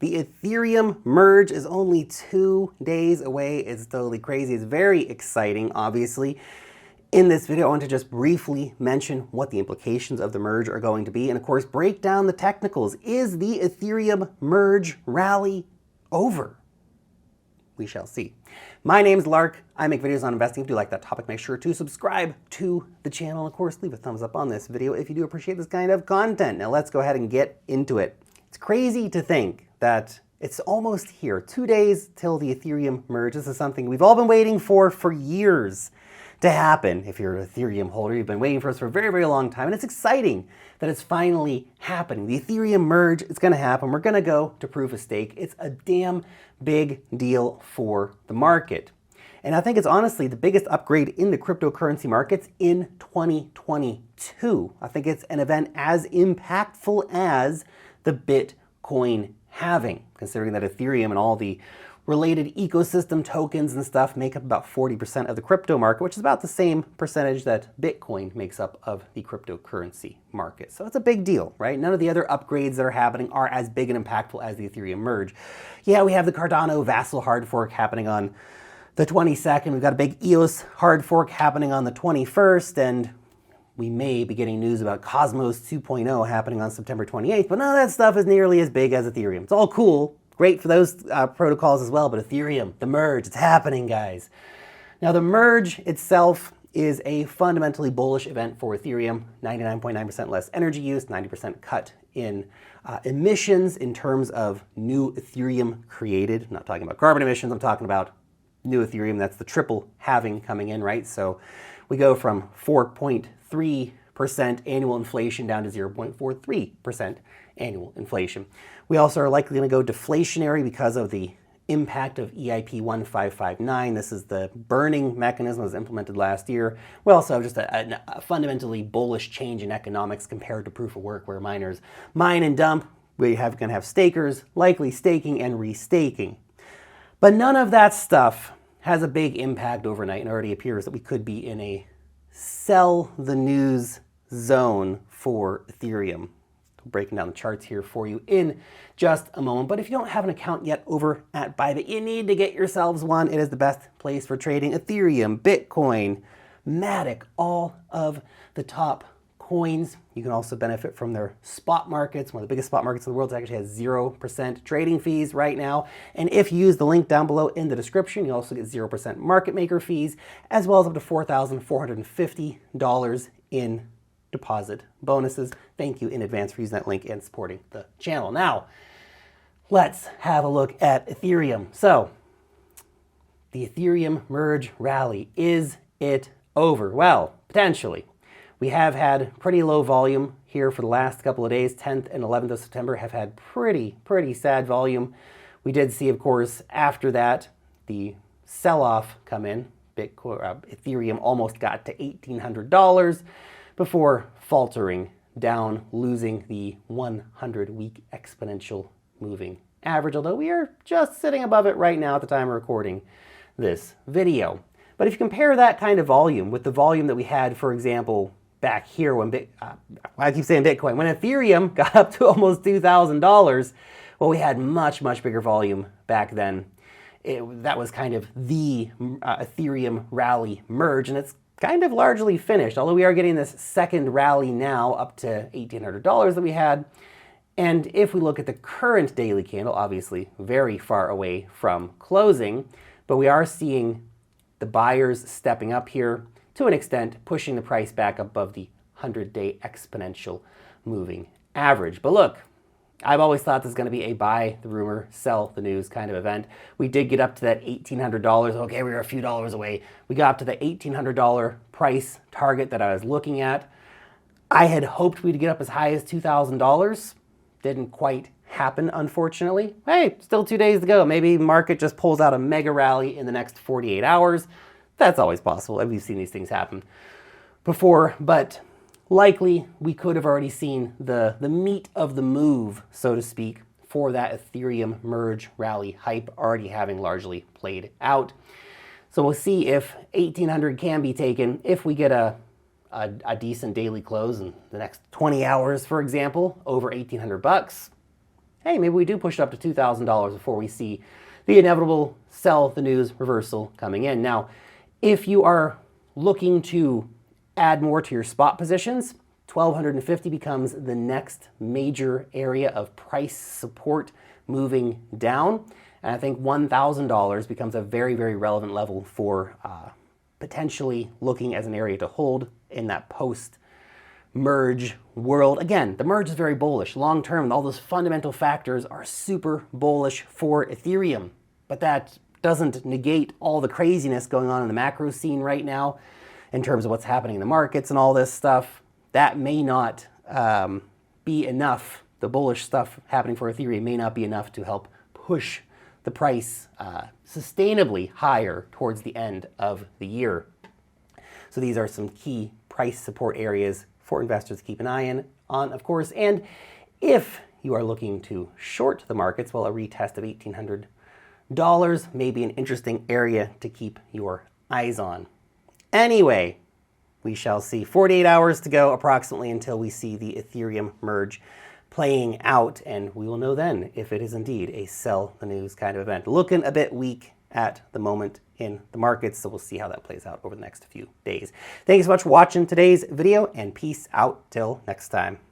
The Ethereum merge is only 2 days away. It's totally crazy. It's very exciting, obviously. In this video, I want to just briefly mention what the implications of the merge are going to be, and of course, break down the technicals. Is the Ethereum merge rally over? We shall see. My name is Lark. I make videos on investing. If you like that topic, make sure to subscribe to the channel. Of course, leave a thumbs up on this video if you do appreciate this kind of content. Now let's go ahead and get into it. It's crazy to think that it's almost here. 2 days till the Ethereum merge. This is something we've all been waiting for years to happen. If you're an Ethereum holder, you've been waiting for us for a very, very long time. And it's exciting that it's finally happening. The Ethereum merge, it's going to happen. We're going to go to proof of stake. It's a damn big deal for the market. And I think it's honestly the biggest upgrade in the cryptocurrency markets in 2022. I think it's an event as impactful as the Bitcoin halving, considering that Ethereum and all the related ecosystem tokens and stuff make up about 40% of the crypto market, which is about the same percentage that Bitcoin makes up of the cryptocurrency market. So it's a big deal, right? None of the other upgrades that are happening are as big and impactful as the Ethereum merge. Yeah, we have the Cardano Vassal hard fork happening on the 22nd. We've got a big EOS hard fork happening on the 21st, and we may be getting news about Cosmos 2.0 happening on September 28th, but none of that stuff is nearly as big as Ethereum. It's all cool, great for those protocols as well, but Ethereum, the merge, it's happening, guys. Now, the merge itself is a fundamentally bullish event for Ethereum. 99.9% less energy use, 90% cut in emissions in terms of new Ethereum created. I'm not talking about carbon emissions, I'm talking about new Ethereum. That's the triple halving coming in, right? So we go from 4.3% annual inflation down to 0.43% annual inflation. We also are likely going to go deflationary because of the impact of EIP 1559. This is the burning mechanism that was implemented last year. We also have just a fundamentally bullish change in economics compared to proof of work, where miners mine and dump. We are going to have stakers likely staking and restaking. But none of that stuff has a big impact overnight, and it already appears that we could be in a sell the news zone for Ethereum. Breaking down the charts here for you in just a moment. But if you don't have an account yet over at Bybit, you need to get yourselves one. It is the best place for trading Ethereum, Bitcoin, Matic, all of the top coins. You can also benefit from their spot markets. One of the biggest spot markets in the world actually has 0% trading fees right now. And if you use the link down below in the description, you also get 0% market maker fees, as well as up to $4,450 in deposit bonuses. Thank you in advance for using that link and supporting the channel. Now, let's have a look at Ethereum. So, the Ethereum merge rally, is it over? Well, potentially. We have had pretty low volume here for the last couple of days. 10th and 11th of September have had pretty sad volume. We did see, of course, after that, the sell-off come in. Ethereum almost got to $1,800 before faltering down, losing the 100-week exponential moving average, although we are just sitting above it right now at the time of recording this video. But if you compare that kind of volume with the volume that we had, for example, back here when I keep saying Bitcoin, when Ethereum got up to almost $2,000, well, we had much bigger volume back then. That was kind of the Ethereum rally merge, and it's kind of largely finished, although we are getting this second rally now up to $1,800 that we had. And if we look at the current daily candle, obviously very far away from closing, but we are seeing the buyers stepping up here to an extent, pushing the price back above the 100-day exponential moving average. But look, I've always thought this is going to be a buy the rumor, sell the news kind of event. We did get up to that $1,800. Okay, we were a few dollars away. We got up to the $1,800 price target that I was looking at. I had hoped we'd get up as high as $2,000. Didn't quite happen, unfortunately. Hey, still 2 days to go. Maybe market just pulls out a mega rally in the next 48 hours. That's always possible. We've seen these things happen before, but likely we could have already seen the meat of the move, so to speak, for that Ethereum merge rally hype already having largely played out. So we'll see if 1,800 can be taken if we get a decent daily close in the next 20 hours, for example, over 1,800 bucks. hey, maybe we do push it up to $2,000 before we see the inevitable sell the news reversal coming in. Now, if you are looking to add more to your spot positions, 1,250 becomes the next major area of price support moving down. And I think $1,000 becomes a very, very relevant level for potentially looking as an area to hold in that post-merge world. Again, the merge is very bullish. Long term, all those fundamental factors are super bullish for Ethereum. But that doesn't negate all the craziness going on in the macro scene right now in terms of what's happening in the markets and all this stuff. That may not be enough. The bullish stuff happening for Ethereum may not be enough to help push the price sustainably higher towards the end of the year. So these are some key price support areas for investors to keep an eye on, of course. And if you are looking to short the markets, well, a retest of $1,800 may be an interesting area to keep your eyes on. Anyway, we shall see. 48 hours to go approximately until we see the Ethereum merge playing out, and we will know then if it is indeed a sell the news kind of event. Looking a bit weak at the moment in the markets, so we'll see how that plays out over the next few days. Thank you so much for watching today's video, and peace out till next time.